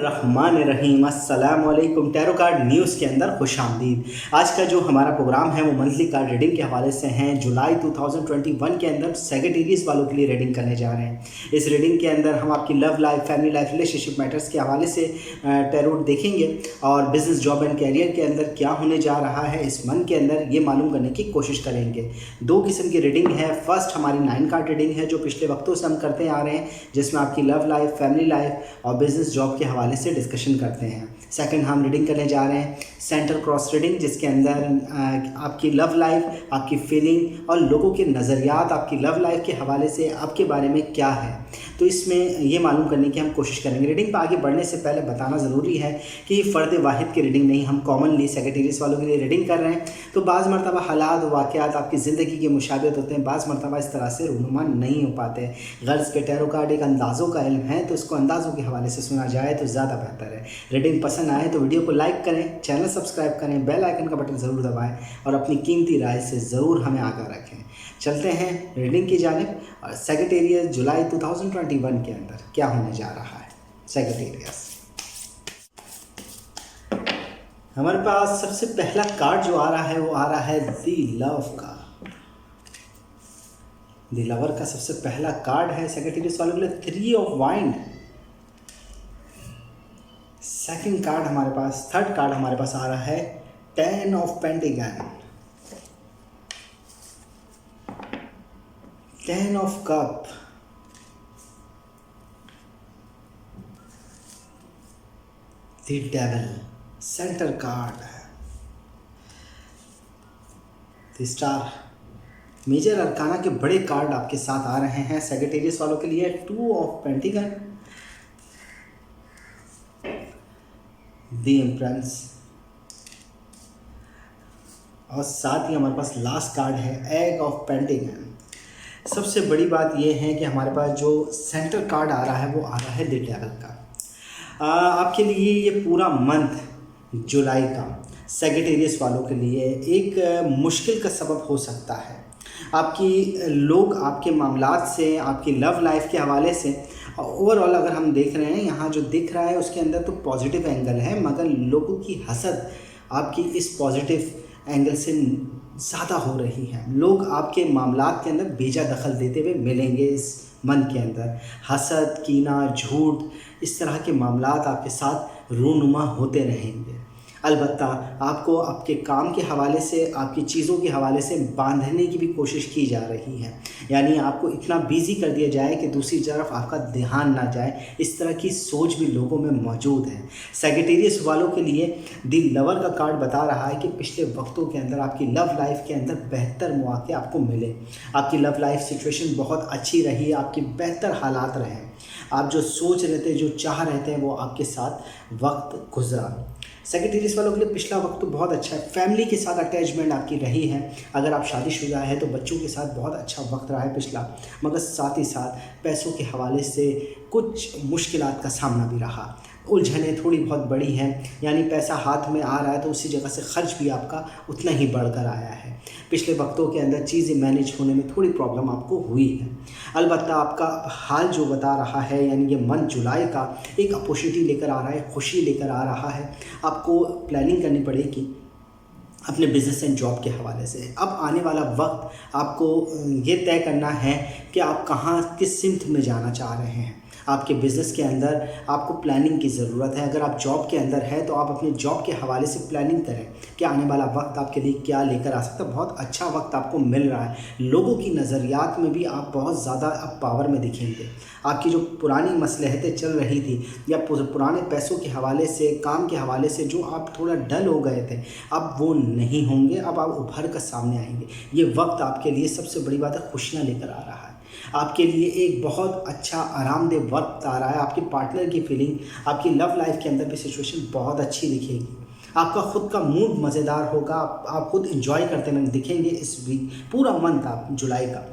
बिस्मिल्लाहिर्रहमानिर्रहीम। अस्सलाम वालेकुम। टैरो कार्ड न्यूज़ के अंदर खुशामदीद। आज का जो हमारा प्रोग्राम है वो मंथली कार्ड रीडिंग के हवाले से हैं। जुलाई 2021 के अंदर सेगिटेरियस वालों के लिए रीडिंग करने जा रहे हैं। इस रीडिंग के अंदर हम आपकी love life, family life, relationship matters के हवाले से टैरो देखेंगे और बिजनेस, जॉब एंड कैरियर के अंदर क्या होने जा रहा है इस मंथ के अंदर ये मालूम करने की कोशिश करेंगे। दो किस्म की रीडिंग है। फर्स्ट हमारी 9 कार्ड रीडिंग है जो पिछले वक्तों से हम करते आ रहे हैं, जिसमें आपकी लव लाइफ, फैमिली लाइफ और बिजनेस, जॉब के हवाले से डिस्कशन करते हैं। सेकंड हम रीडिंग करने जा रहे हैं सेंटर क्रॉस रीडिंग, जिसके अंदर आपकी लव लाइफ, आपकी फीलिंग और लोगों के नज़रियात आपकी लव लाइफ के हवाले से आपके बारे में क्या है, तो इसमें ये मालूम करने की हम कोशिश करेंगे। रीडिंग पर आगे बढ़ने से पहले बताना ज़रूरी है कि ये फ़र्द वाहिद की रीडिंग नहीं, हम कॉमनली सेगिटेरियस वालों के लिए रीडिंग कर रहे हैं। तो बाज़ मरतबा हालात वाक़यात आपकी ज़िंदगी के मुशाबिहत होते हैं, बाज़ मरतबा इस तरह से रूनुमा नहीं हो पाते। गर्ज़ के टैरो कार्ड एक अंदाज़ों का इल्म है, तो इसको अंदाज़ों के हवाले से सुना जाए तो ज़्यादा बेहतर है। रीडिंग पसंद आए तो वीडियो को लाइक करें, चैनल सब्सक्राइब करें, बेल आइकन का बटन ज़रूर दबाएं और अपनी कीमती राय से ज़रूर हमें आगाह रखें। चलते हैं रीडिंग की जानिब। और सेगिटेरियस जुलाई 2021 के अंदर क्या होने जा रहा है। सेगिटेरियस, हमारे पास सबसे पहला कार्ड जो आ रहा है वो आ रहा है दी लव का। दी लवर का सबसे पहला कार्ड है सेगिटेरियस वालों के लिए 3 ऑफ वाइंड। सेकंड कार्ड हमारे पास, थर्ड कार्ड हमारे पास आ रहा है 10 of pentacle, 10 of cup, the devil, centre card है द स्टार। मेजर अरकाना के बड़े कार्ड आपके साथ आ रहे हैं सेगिटेरियस वालों के लिए। 2 ऑफ पेंटिगन, द एम्प्रेस और साथ ही हमारे पास लास्ट कार्ड है एग ऑफ पेंटिगन। सबसे बड़ी बात यह है कि हमारे पास जो सेंटर कार्ड आ रहा है वो आ रहा है द डेविल का। आपके लिए ये पूरा मंथ जुलाई का सेगिटेरियस वालों के लिए एक मुश्किल का सबब हो सकता है। आपकी लोग आपके मामलात से, आपकी लव लाइफ के हवाले से ओवरऑल अगर हम देख रहे हैं, यहाँ जो दिख रहा है उसके अंदर तो पॉजिटिव एंगल है, मगर लोगों की हसद आपकी इस पॉजिटिव एंगल से ज़्यादा हो रही है। लोग आपके मामलात के अंदर बेजा दखल देते हुए मिलेंगे इस मन के अंदर। हसद, कीना, झूठ, इस तरह के मामलात आपके साथ रूनुमा होते रहेंगे। अलबत्ता आपको आपके काम के हवाले से, आपकी चीज़ों के हवाले से बांधने की भी कोशिश की जा रही है, यानी आपको इतना बिज़ी कर दिया जाए कि दूसरी तरफ आपका ध्यान ना जाए। इस तरह की सोच भी लोगों में मौजूद है। सेगिटेरियस वालों के लिए दी लवर का कार्ड बता रहा है कि पिछले वक्तों के अंदर आपकी लव लाइफ के अंदर बेहतर मौके आपको मिले। आपकी लव लाइफ सिचुएशन बहुत अच्छी रही, आपकी बेहतर हालात रहे, आप जो सोच रहे थे, जो चाह रहे थे, वो आपके साथ वक्त गुजरा। सेगिटेरियस वालों के लिए पिछला वक्त तो बहुत अच्छा है। फैमिली के साथ अटैचमेंट आपकी रही है। अगर आप शादीशुदा है तो बच्चों के साथ बहुत अच्छा वक्त रहा है पिछला, मगर साथ ही साथ पैसों के हवाले से कुछ मुश्किलात का सामना भी रहा। उलझनें थोड़ी बहुत बड़ी हैं, यानी पैसा हाथ में आ रहा है तो उसी जगह से खर्च भी आपका उतना ही बढ़कर आया है। पिछले वक्तों के अंदर चीज़ें मैनेज होने में थोड़ी प्रॉब्लम आपको हुई है। अलबत्ता आपका हाल जो बता रहा है, यानी ये मंथ जुलाई का एक अपॉर्चुनिटी लेकर आ रहा है, खुशी लेकर आ रहा है। आपको प्लानिंग करनी पड़ेगी अपने बिज़नेस एंड जॉब के हवाले से। अब आने वाला वक्त आपको ये तय करना है कि आप कहाँ, किस सिमत में जाना चाह रहे हैं। आपके बिज़नेस के अंदर आपको प्लानिंग की ज़रूरत है। अगर आप जॉब के अंदर है तो आप अपने जॉब के हवाले से प्लानिंग करें कि आने वाला वक्त आपके लिए क्या लेकर आ सकता है। बहुत अच्छा वक्त आपको मिल रहा है। लोगों की नज़रियात में भी आप बहुत ज़्यादा अब पावर में दिखेंगे। आपकी जो पुरानी मसलहतें चल रही थी या पुराने पैसों के हवाले से, काम के हवाले से जो आप थोड़ा डल हो गए थे, अब वो नहीं होंगे। अब आप उभर कर सामने आएंगे। ये वक्त आपके लिए सबसे बड़ी बात है, खुशियाँ लेकर आ रहा है। आपके लिए एक बहुत अच्छा आरामदेह वक्त आ रहा है। आपके पार्टनर की फीलिंग, आपकी लव लाइफ के अंदर भी सिचुएशन बहुत अच्छी दिखेगी। आपका खुद का मूड मज़ेदार होगा, आप खुद इंजॉय करते हुए दिखेंगे इस वीक, पूरा मंथ आप जुलाई का।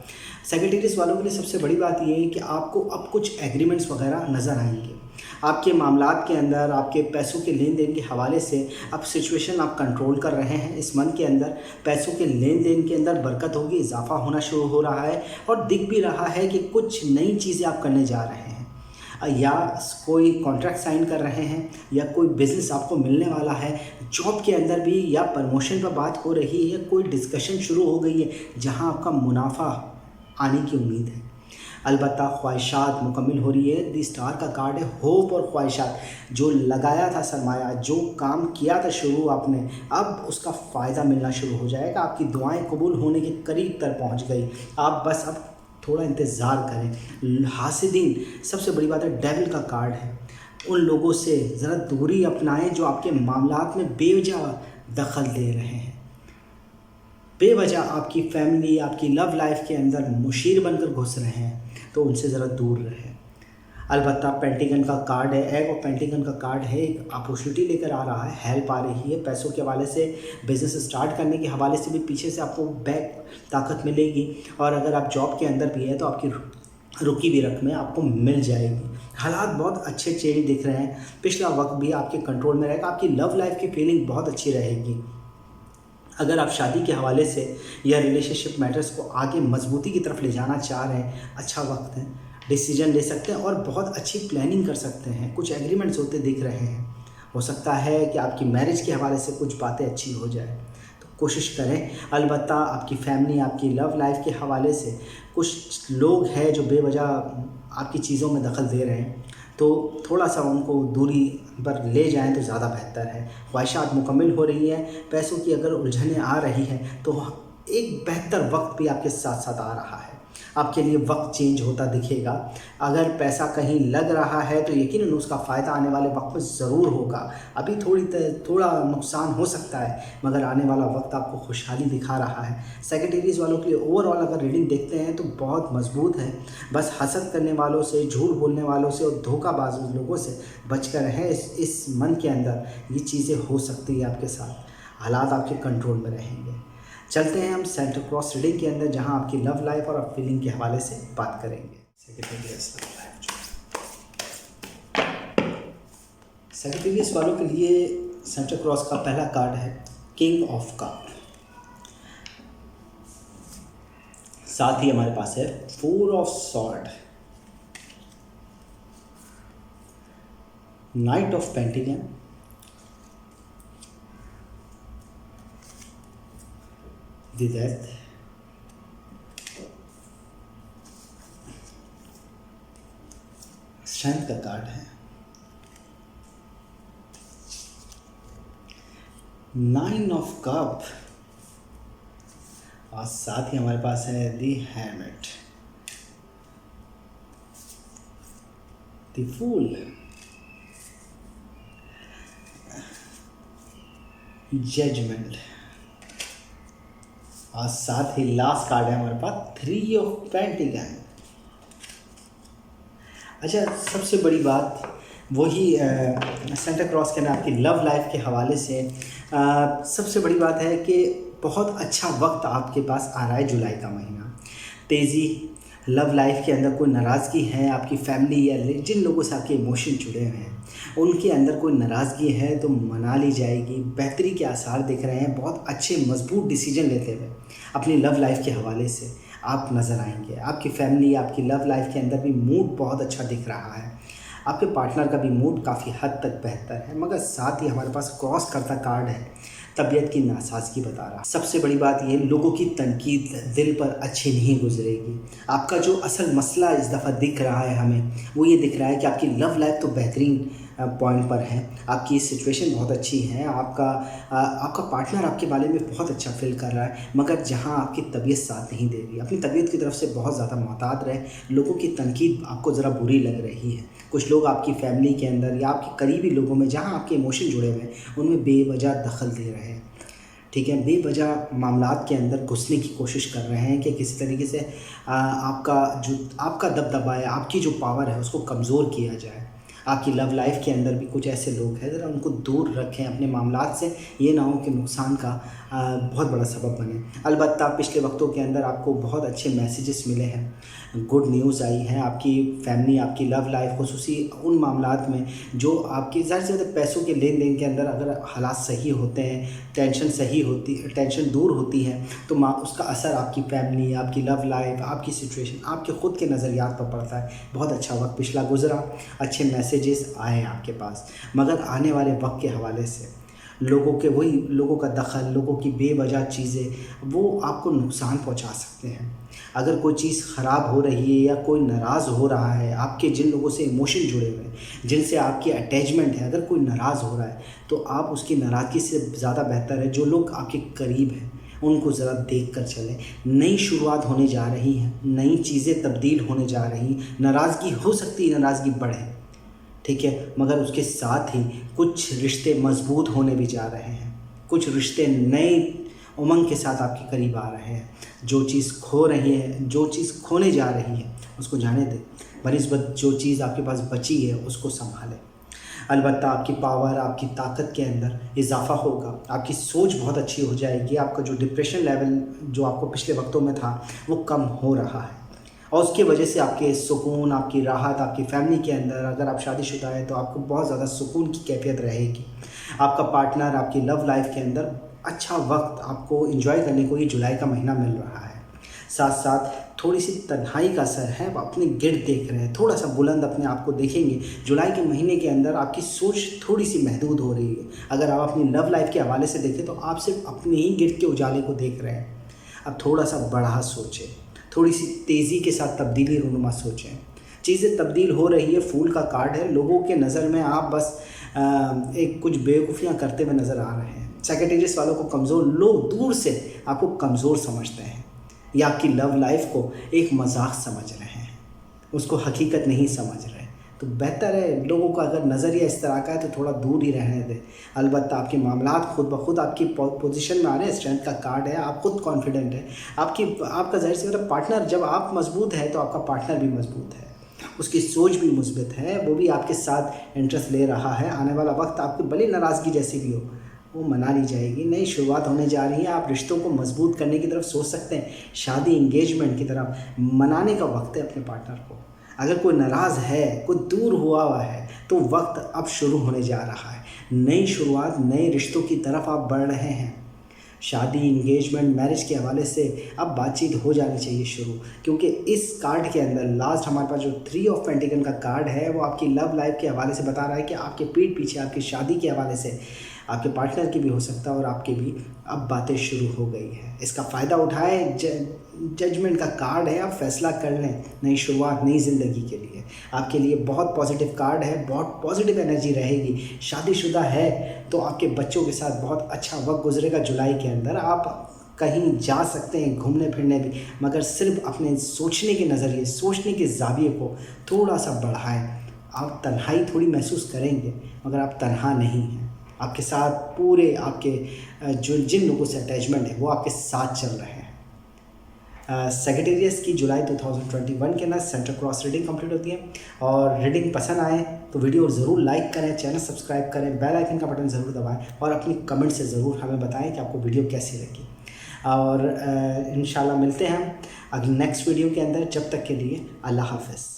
सेगिटेरियस वालों के लिए सबसे बड़ी बात ये है कि आपको अब कुछ एग्रीमेंट्स वगैरह नज़र आएंगे। आपके मामलात के अंदर, आपके पैसों के लेन देन के हवाले से अब सिचुएशन आप कंट्रोल कर रहे हैं। इस मंथ के अंदर पैसों के लेन देन के अंदर बरकत होगी, इजाफा होना शुरू हो रहा है और दिख भी रहा है कि कुछ नई चीज़ें आप करने जा रहे हैं। या कोई कॉन्ट्रैक्ट साइन कर रहे हैं या कोई बिज़नेस आपको मिलने वाला है, जॉब के अंदर भी या प्रमोशन पर बात हो रही है, कोई डिस्कशन शुरू हो गई है जहां आपका मुनाफा आने की उम्मीद है। अलबत्ता ख्वाहिशात मुकम्मल हो रही है। दी स्टार का कार्ड है होप और ख्वाहिशात। जो लगाया था सरमाया, जो काम किया था शुरू आपने, अब उसका फ़ायदा मिलना शुरू हो जाएगा। आपकी दुआएं कबूल होने के करीब तक पहुंच गई। आप बस अब थोड़ा इंतज़ार करें। हासिदीन, सबसे बड़ी बात है डेविल का कार्ड है। उन लोगों से ज़रा दूरी अपनाएं जो आपके मामलात में बेवजह दखल दे रहे हैं, बेवजह आपकी फैमिली, आपकी लव लाइफ के अंदर मुशीर बनकर घुस रहे हैं, तो उनसे ज़रा दूर रहें। अलबत्ता पेंटिगन का कार्ड है, एग ऑफ पेंटिगन का कार्ड है, एक अपॉर्चुनिटी लेकर आ रहा है, हेल्प आ रही है, पैसों के हवाले से, बिज़नेस स्टार्ट करने के हवाले से भी पीछे से आपको बैक ताकत मिलेगी। और अगर आप जॉब के अंदर भी है तो आपकी रुकी हुई रकमें आपको मिल जाएगी। हालात बहुत अच्छे चेहरे दिख रहे हैं। पिछला वक्त भी आपके कंट्रोल में रहेगा। आपकी लव लाइफ की फीलिंग बहुत अच्छी रहेगी। अगर आप शादी के हवाले से या रिलेशनशिप मैटर्स को आगे मजबूती की तरफ ले जाना चाह रहे हैं, अच्छा वक्त है। डिसीजन ले सकते हैं और बहुत अच्छी प्लानिंग कर सकते हैं। कुछ एग्रीमेंट्स होते दिख रहे हैं। हो सकता है कि आपकी मैरिज के हवाले से कुछ बातें अच्छी हो जाए, तो कोशिश करें। अलबत्ता आपकी फैमिली, आपकी लव लाइफ के हवाले से कुछ लोग हैं जो बेवजह आपकी चीज़ों में दखल दे रहे हैं, तो थोड़ा सा उनको दूरी पर ले जाएं तो ज़्यादा बेहतर है। ख्वाहिशात मुकम्मल हो रही हैं। पैसों की अगर उलझनें आ रही हैं तो एक बेहतर वक्त भी आपके साथ साथ आ रहा है। आपके लिए वक्त चेंज होता दिखेगा। अगर पैसा कहीं लग रहा है तो यकीनन उसका फ़ायदा आने वाले वक्त में ज़रूर होगा। अभी थोड़ा नुकसान हो सकता है, मगर आने वाला वक्त आपको खुशहाली दिखा रहा है। सेक्रेटरीज वालों के लिए ओवरऑल अगर रीडिंग देखते हैं तो बहुत मजबूत है। बस हसद करने वालों से, झूठ बोलने वालों से और धोखाबाज लोगों से बचकर रहें। इस मंथ के अंदर ये चीज़ें हो सकती है आपके साथ। हालात आपके कंट्रोल में रहेंगे। चलते हैं हम सेंटर क्रॉस रीडिंग के अंदर, जहां आपकी लव लाइफ और आप फीलिंग के हवाले से बात करेंगे। सेक्रेटरीज वालों के लिए सेंटर क्रॉस का पहला कार्ड है किंग ऑफ कप। साथ ही हमारे पास है 4 of sword, knight of pentacle, the death, strength का कार्ड है, 9 ऑफ कप और साथ ही हमारे पास है द हैर्मिट, द फूल, जजमेंट और साथ ही लास्ट कार्ड है हमारे पास 3 ऑफ पेंटिगन। अच्छा, सबसे बड़ी बात वही सेंटर क्रॉस के अंदर आपकी लव लाइफ के हवाले से सबसे बड़ी बात है कि बहुत अच्छा वक्त आपके पास आ रहा है। जुलाई का महीना, तेज़ी, लव लाइफ के अंदर कोई नाराज़गी है, आपकी फैमिली या जिन लोगों से आपके इमोशन जुड़े हुए हैं उनके अंदर कोई नाराज़गी है तो मना ली जाएगी। बेहतरी के आसार दिख रहे हैं। बहुत अच्छे मजबूत डिसीजन लेते हुए अपनी लव लाइफ के हवाले से आप नज़र आएंगे। आपकी फैमिली, आपकी लव लाइफ के अंदर भी मूड बहुत अच्छा दिख रहा है। आपके पार्टनर का भी मूड काफ़ी हद तक बेहतर है। मगर साथ ही हमारे पास क्रॉस करता कार्ड है, तबीयत की नासाजगी बता रहा। सबसे बड़ी बात ये, लोगों की तनकीद दिल पर अच्छी नहीं गुजरेगी। आपका जो असल मसला इस दफ़ा दिख रहा है हमें, वो ये दिख रहा है कि आपकी लव लाइफ तो बेहतरीन पॉइंट पर है, आपकी सिचुएशन बहुत अच्छी है, आपका पार्टनर आपके बारे में बहुत अच्छा फील कर रहा है, मगर जहां आपकी तबीयत साथ नहीं दे रही, अपनी तबीयत की तरफ से बहुत ज़्यादा मोहतात रहे। लोगों की तनकीद आपको ज़रा बुरी लग रही है। कुछ लोग आपकी फैमिली के अंदर या आपके करीबी लोगों में जहाँ आपके इमोशन जुड़े हुए हैं उनमें बेवजह दखल दे रहे हैं। ठीक है, बेवजह मामलात के अंदर घुसने की कोशिश कर रहे हैं कि किसी तरीके से आपका दबदबा है, आपकी जो पावर है उसको कमज़ोर किया जाए। आपकी लव लाइफ के अंदर भी कुछ ऐसे लोग हैं, ज़रा उनको दूर रखें अपने मामलात से, ये ना हो कि नुकसान का बहुत बड़ा सबब बने। अलबत्ता पिछले वक्तों के अंदर आपको बहुत अच्छे मैसेजेस मिले हैं, गुड न्यूज़ आई है। आपकी फैमिली, आपकी लव लाइफ, खुसूसी उन मामलात में जो आपके ज़्यादा से ज़्यादा पैसों के लेन देन के अंदर अगर हालात सही होते हैं टेंशन दूर होती है तो उसका असर आपकी फैमिली, आपकी लव लाइफ, आपकी सिचुएशन, आपके ख़ुद के नज़रियात पर पड़ता है। बहुत अच्छा वक्त पिछला गुजरा, अच्छे मैसेजेस आए आपके पास, मगर आने वाले वक्त के हवाले से लोगों का दखल, लोगों की बेवजह चीज़ें वो आपको नुकसान पहुंचा सकते हैं। अगर कोई चीज़ ख़राब हो रही है या कोई नाराज़ हो रहा है, आपके जिन लोगों से इमोशन जुड़े हुए हैं, जिनसे आपकी अटैचमेंट है, अगर कोई नाराज़ हो रहा है तो आप उसकी नाराज़गी से ज़्यादा बेहतर है जो लोग आपके करीब हैं उनको ज़रा देख कर चलें। नई शुरुआत होने जा रही है, नई चीज़ें तब्दील होने जा रही, नाराज़गी हो सकती है, नाराज़गी बढ़े, ठीक है, मगर उसके साथ ही कुछ रिश्ते मजबूत होने भी जा रहे हैं, कुछ रिश्ते नए उमंग के साथ आपके करीब आ रहे हैं। जो चीज़ खो रही है, जो चीज़ खोने जा रही है उसको जाने दें, बनिस्बत जो चीज़ आपके पास बची है उसको संभालें। अलबत्ता आपकी पावर, आपकी ताकत के अंदर इजाफ़ा होगा, आपकी सोच बहुत अच्छी हो जाएगी, आपका जो डिप्रेशन लेवल जो आपको पिछले वक्तों में था वो कम हो रहा है और उसकी वजह से आपके सुकून, आपकी राहत, आपकी फैमिली के अंदर, अगर आप शादीशुदा है तो आपको बहुत ज़्यादा सुकून की कैफियत रहेगी। आपका पार्टनर, आपकी लव लाइफ के अंदर अच्छा वक्त आपको एंजॉय करने को ये जुलाई का महीना मिल रहा है। साथ साथ थोड़ी सी तन्हाई का असर है, आप अपने गिर्द देख रहे हैं, थोड़ा सा बुलंद अपने आप को देखेंगे। जुलाई के महीने के अंदर आपकी सोच थोड़ी सी महदूद हो रही है। अगर आप अपनी लव लाइफ के हवाले से देखें तो आप सिर्फ अपने ही गिर्द के उजाले को देख रहे हैं। अब थोड़ा सा बढ़ा सोचें, थोड़ी सी तेज़ी के साथ तब्दीली रूनुमा सोचें। चीज़ें तब्दील हो रही है, फूल का कार्ड है, लोगों के नज़र में आप बस एक कुछ बेवकूफ़ियाँ करते हुए नज़र आ रहे हैं। सेक्रेटेरियस वालों को कमज़ोर, लोग दूर से आपको कमज़ोर समझते हैं या आपकी लव लाइफ को एक मजाक समझ रहे हैं, उसको हकीकत नहीं समझ रहे। तो बेहतर है लोगों का अगर नज़रिया इस तरह का है तो थोड़ा दूर ही रहने दें। अलबत्ता आपके मामलात खुद ब खुद आपकी पोजीशन में आ रहे हैं, स्ट्रेंथ का कार्ड है, आप खुद कॉन्फिडेंट है, आपका ज़ाहिर सी मतलब पार्टनर, जब आप मजबूत है तो आपका पार्टनर भी मजबूत है, उसकी सोच भी मुस्बित है, वो भी आपके साथ इंटरेस्ट ले रहा है। आने वाला वक्त आपकी भले नाराज़गी जैसी भी हो वो मना ली जाएगी। नई शुरुआत होने जा रही है, आप रिश्तों को मजबूत करने की तरफ सोच सकते हैं, शादी इंगेजमेंट की तरफ मनाने का वक्त है अपने पार्टनर को। अगर कोई नाराज़ है, कोई दूर हुआ है तो वक्त अब शुरू होने जा रहा है। नई शुरुआत, नए रिश्तों की तरफ आप बढ़ रहे हैं। शादी, इंगेजमेंट, मैरिज के हवाले से अब बातचीत हो जानी चाहिए शुरू, क्योंकि इस कार्ड के अंदर लास्ट हमारे पास जो 3 ऑफ पेंटिकल का कार्ड है वो आपकी लव लाइफ के हवाले से बता रहा है कि आपके पीठ पीछे आपकी शादी के हवाले से आपके पार्टनर की भी हो सकता है और आपकी भी अब बातें शुरू हो गई है। इसका फ़ायदा उठाएं, जजमेंट का कार्ड है, आप फैसला कर लें नई शुरुआत, नई ज़िंदगी के लिए। आपके लिए बहुत पॉजिटिव कार्ड है, बहुत पॉजिटिव एनर्जी रहेगी। शादीशुदा है तो आपके बच्चों के साथ बहुत अच्छा वक्त गुजरेगा जुलाई के अंदर। आप कहीं जा सकते हैं घूमने फिरने भी, मगर सिर्फ अपने सोचने के नज़रिए, सोचने के ज़ाविये को थोड़ा सा बढ़ाएं। आप तन्हाई थोड़ी महसूस करेंगे मगर आप तन्हा नहीं हैं, आपके साथ पूरे आपके जो जिन लोगों से अटैचमेंट है वो आपके साथ चल रहे हैं। सेक्रेटेरियस की जुलाई 2021 के अंदर सेंटर क्रॉस रीडिंग कंप्लीट होती है और रीडिंग पसंद आए तो वीडियो ज़रूर लाइक करें, चैनल सब्सक्राइब करें, बेल आइकन का बटन ज़रूर दबाएं और अपनी कमेंट से ज़रूर हमें बताएं कि आपको वीडियो कैसी लगी। और इंशाल्लाह मिलते हैं हम अगले नेक्स्ट वीडियो के अंदर। जब तक के लिए अल्लाह हाफ़िज़।